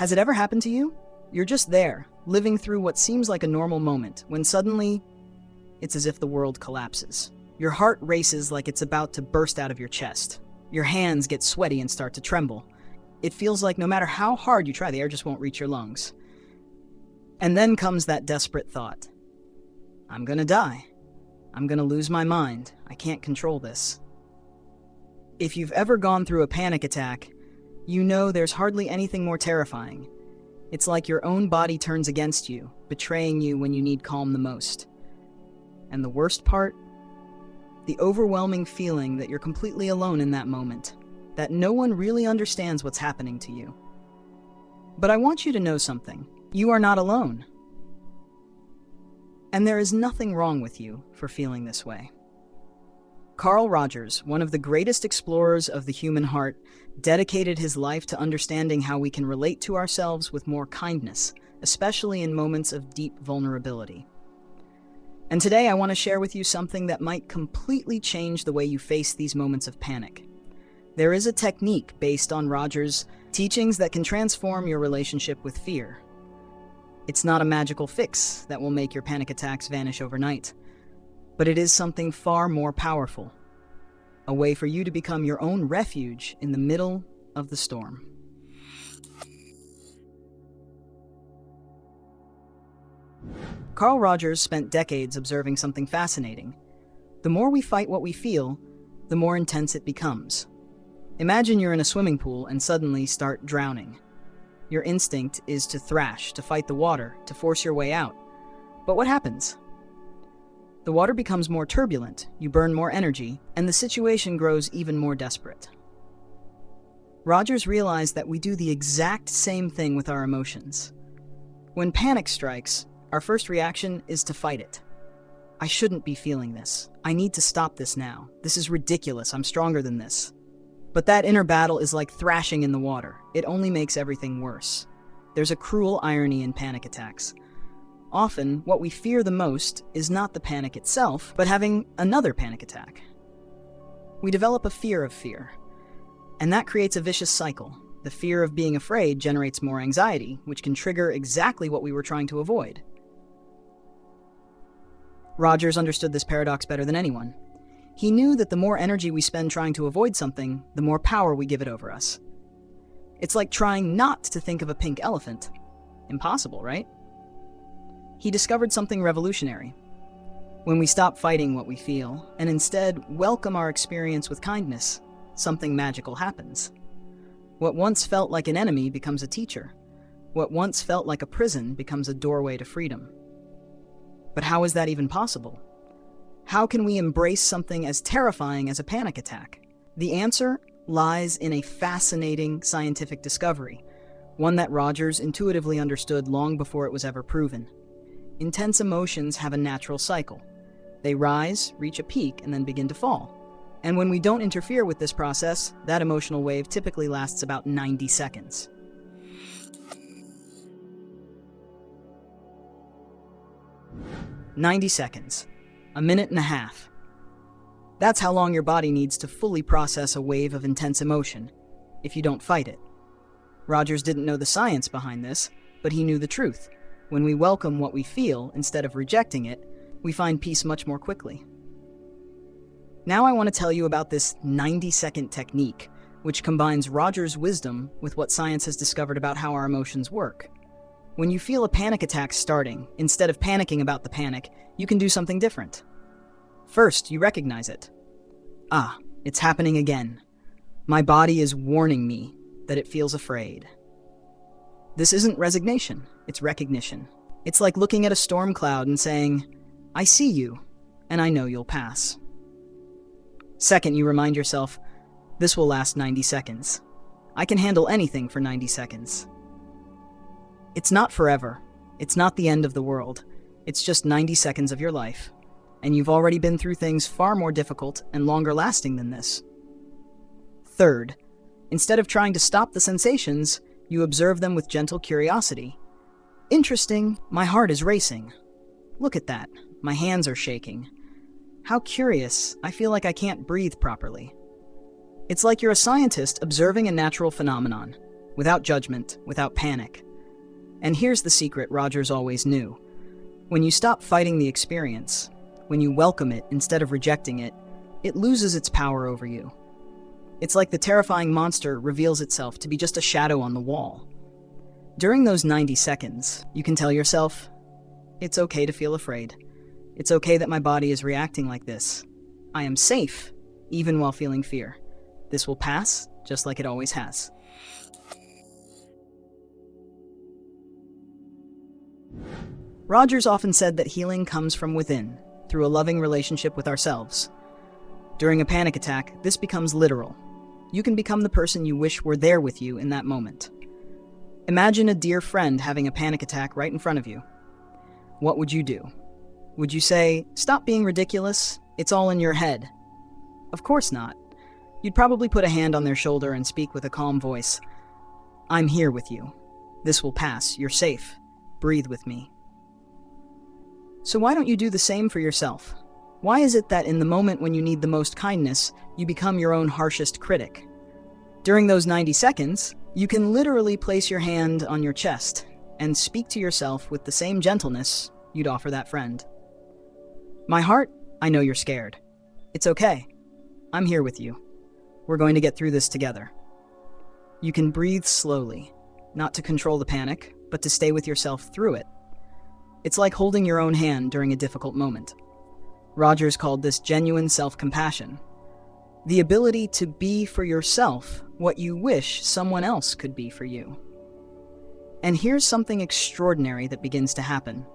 Has it ever happened to you? You're just there, living through what seems like a normal moment, when suddenly, it's as if the world collapses. Your heart races like it's about to burst out of your chest. Your hands get sweaty and start to tremble. It feels like no matter how hard you try, the air just won't reach your lungs. And then comes that desperate thought. I'm gonna die. I'm gonna lose my mind. I can't control this. If you've ever gone through a panic attack, you know there's hardly anything more terrifying. It's like your own body turns against you, betraying you when you need calm the most. And the worst part? The overwhelming feeling that you're completely alone in that moment, that no one really understands what's happening to you. But I want you to know something. You are not alone. And there is nothing wrong with you for feeling this way. Carl Rogers, one of the greatest explorers of the human heart, dedicated his life to understanding how we can relate to ourselves with more kindness, especially in moments of deep vulnerability. And today I want to share with you something that might completely change the way you face these moments of panic. There is a technique based on Rogers' teachings that can transform your relationship with fear. It's not a magical fix that will make your panic attacks vanish overnight, but it is something far more powerful. A way for you to become your own refuge in the middle of the storm. Carl Rogers spent decades observing something fascinating. The more we fight what we feel, the more intense it becomes. Imagine you're in a swimming pool and suddenly start drowning. Your instinct is to thrash, to fight the water, to force your way out. But what happens? The water becomes more turbulent, you burn more energy, and the situation grows even more desperate. Rogers realized that we do the exact same thing with our emotions. When panic strikes, our first reaction is to fight it. I shouldn't be feeling this. I need to stop this now. This is ridiculous. I'm stronger than this. But that inner battle is like thrashing in the water. It only makes everything worse. There's a cruel irony in panic attacks. Often, what we fear the most is not the panic itself, but having another panic attack. We develop a fear of fear, and that creates a vicious cycle. The fear of being afraid generates more anxiety, which can trigger exactly what we were trying to avoid. Rogers understood this paradox better than anyone. He knew that the more energy we spend trying to avoid something, the more power we give it over us. It's like trying not to think of a pink elephant. Impossible, right? He discovered something revolutionary. When we stop fighting what we feel, and instead welcome our experience with kindness, something magical happens. What once felt like an enemy becomes a teacher. What once felt like a prison becomes a doorway to freedom. But how is that even possible? How can we embrace something as terrifying as a panic attack? The answer lies in a fascinating scientific discovery, one that Rogers intuitively understood long before it was ever proven. Intense emotions have a natural cycle. They rise, reach a peak, and then begin to fall. And when we don't interfere with this process, that emotional wave typically lasts about 90 seconds. "90 seconds. A minute and a half. That's how long your body needs to fully process a wave of intense emotion, if you don't fight it. Rogers didn't know the science behind this, but he knew the truth. When we welcome what we feel instead of rejecting it, we find peace much more quickly. Now I want to tell you about this 90-second technique, which combines Rogers' wisdom with what science has discovered about how our emotions work. When you feel a panic attack starting, instead of panicking about the panic, you can do something different. First, you recognize it. Ah, it's happening again. My body is warning me that it feels afraid. This isn't resignation, it's recognition. It's like looking at a storm cloud and saying, I see you, and I know you'll pass. Second, you remind yourself, this will last 90 seconds. I can handle anything for 90 seconds. It's not forever. It's not the end of the world. It's just 90 seconds of your life. And you've already been through things far more difficult and longer lasting than this. Third, instead of trying to stop the sensations, you observe them with gentle curiosity. Interesting, my heart is racing. Look at that, my hands are shaking. How curious, I feel like I can't breathe properly. It's like you're a scientist observing a natural phenomenon. without judgment, without panic. And here's the secret Rogers always knew. When you stop fighting the experience, when you welcome it instead of rejecting it, it loses its power over you. It's like the terrifying monster reveals itself to be just a shadow on the wall. During those 90 seconds, you can tell yourself, it's okay to feel afraid. It's okay that my body is reacting like this. I am safe, even while feeling fear. This will pass, just like it always has. Rogers often said that healing comes from within, through a loving relationship with ourselves. During a panic attack, this becomes literal. You can become the person you wish were there with you in that moment. Imagine a dear friend having a panic attack right in front of you. What would you do? Would you say, "Stop being ridiculous, it's all in your head"? Of course not. You'd probably put a hand on their shoulder and speak with a calm voice. "I'm here with you. This will pass. You're safe. Breathe with me." So why don't you do the same for yourself? Why is it that in the moment when you need the most kindness, you become your own harshest critic? During those 90 seconds, you can literally place your hand on your chest and speak to yourself with the same gentleness you'd offer that friend. "My heart, I know you're scared. It's okay. I'm here with you. We're going to get through this together." You can breathe slowly, not to control the panic, but to stay with yourself through it. It's like holding your own hand during a difficult moment. Rogers called this genuine self-compassion. The ability to be for yourself what you wish someone else could be for you. And here's something extraordinary that begins to happen.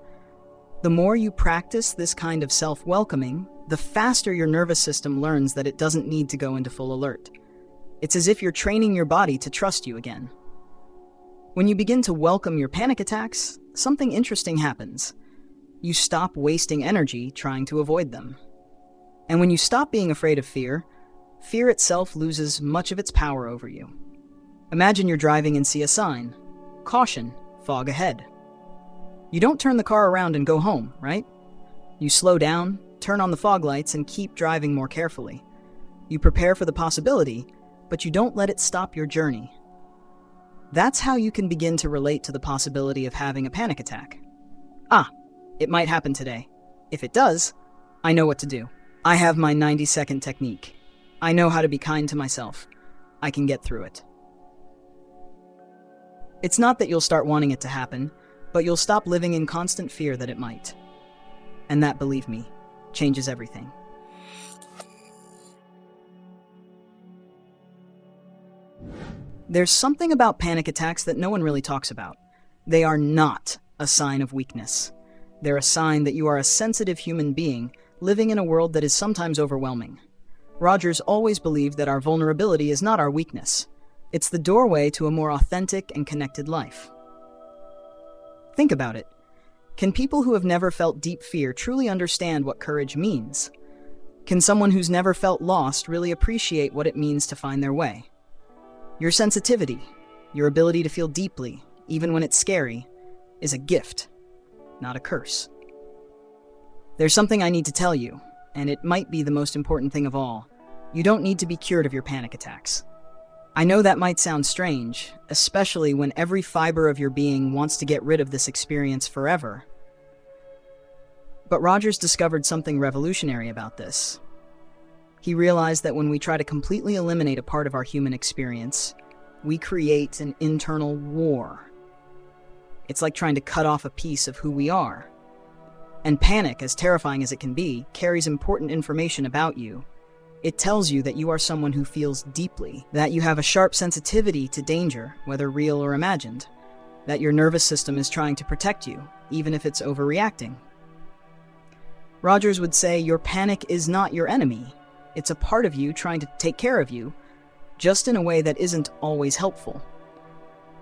The more you practice this kind of self-welcoming, the faster your nervous system learns that it doesn't need to go into full alert. It's as if you're training your body to trust you again. When you begin to welcome your panic attacks, something interesting happens. You stop wasting energy trying to avoid them. And when you stop being afraid of fear, fear itself loses much of its power over you. Imagine you're driving and see a sign, "Caution, fog ahead." You don't turn the car around and go home, right? You slow down, turn on the fog lights, and keep driving more carefully. You prepare for the possibility, but you don't let it stop your journey. That's how you can begin to relate to the possibility of having a panic attack. It might happen today. If it does, I know what to do. I have my 90-second technique. I know how to be kind to myself. I can get through it. It's not that you'll start wanting it to happen, but you'll stop living in constant fear that it might. And that, believe me, changes everything. There's something about panic attacks that no one really talks about. They are not a sign of weakness. They're a sign that you are a sensitive human being living in a world that is sometimes overwhelming. Rogers always believed that our vulnerability is not our weakness. It's the doorway to a more authentic and connected life. Think about it. Can people who have never felt deep fear truly understand what courage means? Can someone who's never felt lost really appreciate what it means to find their way? Your sensitivity, your ability to feel deeply, even when it's scary, is a gift, not a curse. There's something I need to tell you, and it might be the most important thing of all. You don't need to be cured of your panic attacks. I know that might sound strange, especially when every fiber of your being wants to get rid of this experience forever. But Rogers discovered something revolutionary about this. He realized that when we try to completely eliminate a part of our human experience, we create an internal war. It's like trying to cut off a piece of who we are. And panic, as terrifying as it can be, carries important information about you. It tells you that you are someone who feels deeply, that you have a sharp sensitivity to danger, whether real or imagined, that your nervous system is trying to protect you, even if it's overreacting. Rogers would say your panic is not your enemy. It's a part of you trying to take care of you, just in a way that isn't always helpful.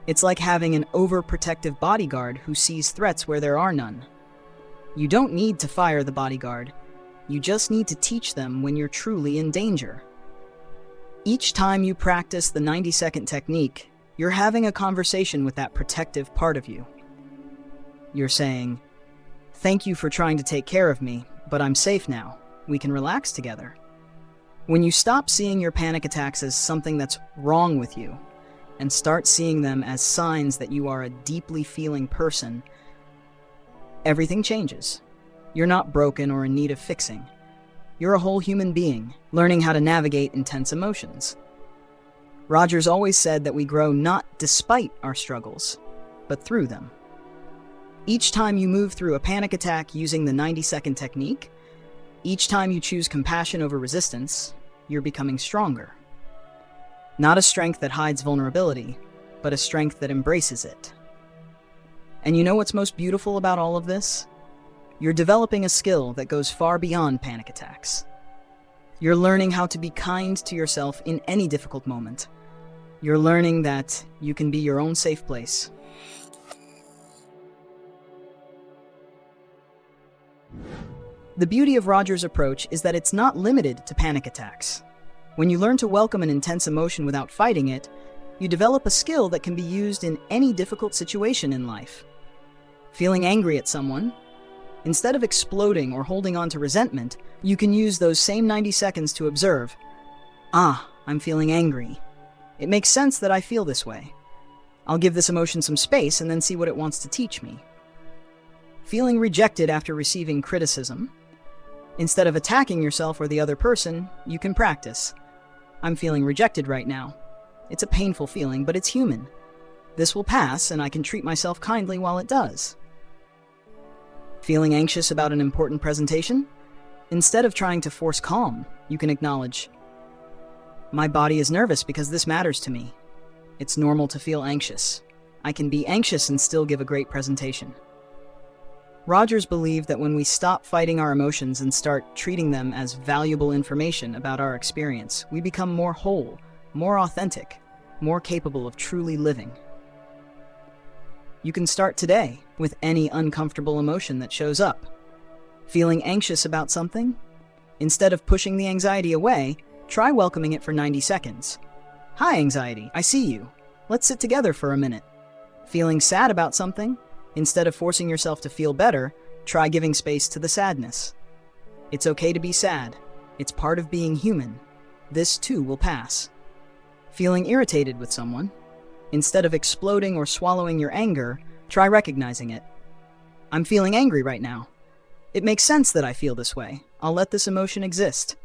It's like having an overprotective bodyguard who sees threats where there are none. You don't need to fire the bodyguard. You just need to teach them when you're truly in danger. Each time you practice the 90-second technique, you're having a conversation with that protective part of you. You're saying, "Thank you for trying to take care of me, but I'm safe now. We can relax together." When you stop seeing your panic attacks as something that's wrong with you, and start seeing them as signs that you are a deeply feeling person, everything changes. You're not broken or in need of fixing. You're a whole human being, learning how to navigate intense emotions. Rogers always said that we grow not despite our struggles, but through them. Each time you move through a panic attack using the 90-second technique, each time you choose compassion over resistance, you're becoming stronger. Not a strength that hides vulnerability, but a strength that embraces it. And you know what's most beautiful about all of this? You're developing a skill that goes far beyond panic attacks. You're learning how to be kind to yourself in any difficult moment. You're learning that you can be your own safe place. The beauty of Rogers' approach is that it's not limited to panic attacks. When you learn to welcome an intense emotion without fighting it, you develop a skill that can be used in any difficult situation in life. Feeling angry at someone, instead of exploding or holding on to resentment, you can use those same 90 seconds to observe, I'm feeling angry. It makes sense that I feel this way. I'll give this emotion some space and then see what it wants to teach me. Feeling rejected after receiving criticism, instead of attacking yourself or the other person, you can practice. I'm feeling rejected right now. It's a painful feeling, but it's human. This will pass, and I can treat myself kindly while it does. Feeling anxious about an important presentation? Instead of trying to force calm, you can acknowledge, my body is nervous because this matters to me. It's normal to feel anxious. I can be anxious and still give a great presentation. Rogers believed that when we stop fighting our emotions and start treating them as valuable information about our experience, we become more whole, more authentic, more capable of truly living. You can start today with any uncomfortable emotion that shows up. Feeling anxious about something? Instead of pushing the anxiety away, try welcoming it for 90 seconds. Hi, anxiety, I see you. Let's sit together for a minute. Feeling sad about something? Instead of forcing yourself to feel better, try giving space to the sadness. It's okay to be sad. It's part of being human. This too will pass. Feeling irritated with someone? Instead of exploding or swallowing your anger, try recognizing it. I'm feeling angry right now. It makes sense that I feel this way. I'll let this emotion exist.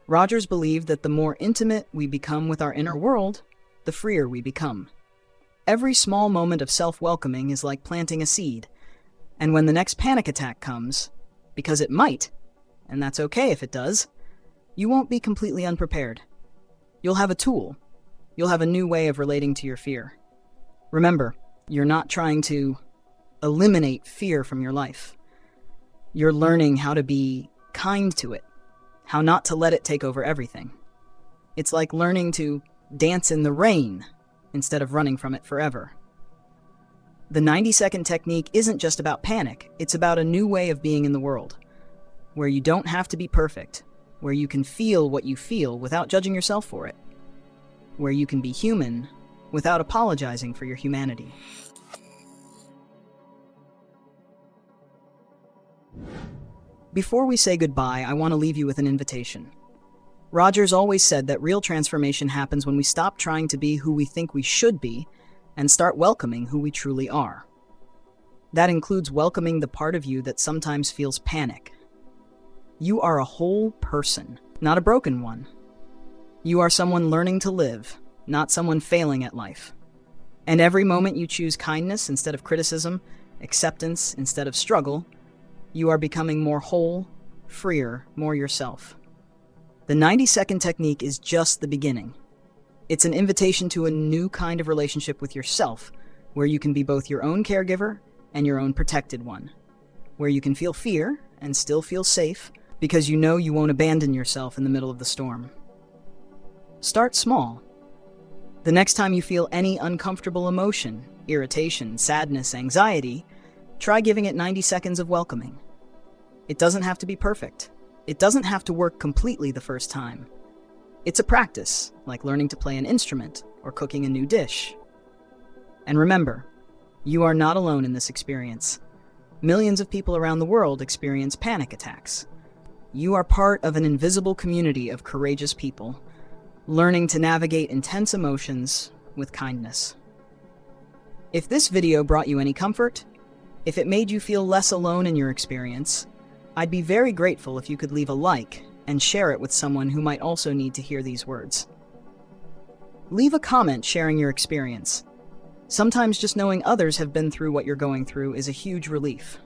Rogers believed that the more intimate we become with our inner world, the freer we become. Every small moment of self-welcoming is like planting a seed, and when the next panic attack comes, because it might, and that's okay if it does, you won't be completely unprepared. You'll have a tool. You'll have a new way of relating to your fear. Remember, you're not trying to eliminate fear from your life. You're learning how to be kind to it, how not to let it take over everything. It's like learning to dance in the rain instead of running from it forever. The 90-second technique isn't just about panic, it's about a new way of being in the world, where you don't have to be perfect, where you can feel what you feel without judging yourself for it, where you can be human without apologizing for your humanity. Before we say goodbye, I want to leave you with an invitation. Rogers always said that real transformation happens when we stop trying to be who we think we should be and start welcoming who we truly are. That includes welcoming the part of you that sometimes feels panic. You are a whole person, not a broken one. You are someone learning to live, not someone failing at life. And every moment you choose kindness instead of criticism, acceptance instead of struggle, you are becoming more whole, freer, more yourself. The 90-second technique is just the beginning. It's an invitation to a new kind of relationship with yourself, where you can be both your own caregiver and your own protected one, where you can feel fear and still feel safe because you know you won't abandon yourself in the middle of the storm. Start small. The next time you feel any uncomfortable emotion, irritation, sadness, anxiety, try giving it 90 seconds of welcoming. It doesn't have to be perfect. It doesn't have to work completely the first time. It's a practice, like learning to play an instrument or cooking a new dish. And remember, you are not alone in this experience. Millions of people around the world experience panic attacks. You are part of an invisible community of courageous people, learning to navigate intense emotions with kindness. If this video brought you any comfort, if it made you feel less alone in your experience, I'd be very grateful if you could leave a like and share it with someone who might also need to hear these words. Leave a comment sharing your experience. Sometimes just knowing others have been through what you're going through is a huge relief.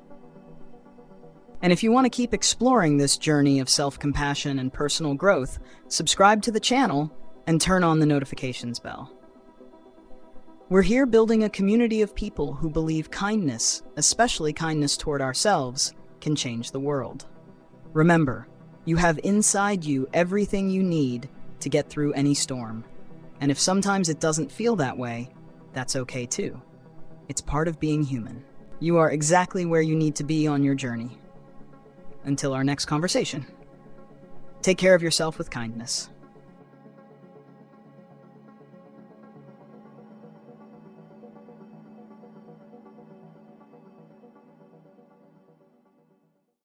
And if you want to keep exploring this journey of self-compassion and personal growth, subscribe to the channel and turn on the notifications bell. We're here building a community of people who believe kindness, especially kindness toward ourselves, can change the world. Remember, you have inside you everything you need to get through any storm. And if sometimes it doesn't feel that way, that's okay too. It's part of being human. You are exactly where you need to be on your journey. Until our next conversation, take care of yourself with kindness.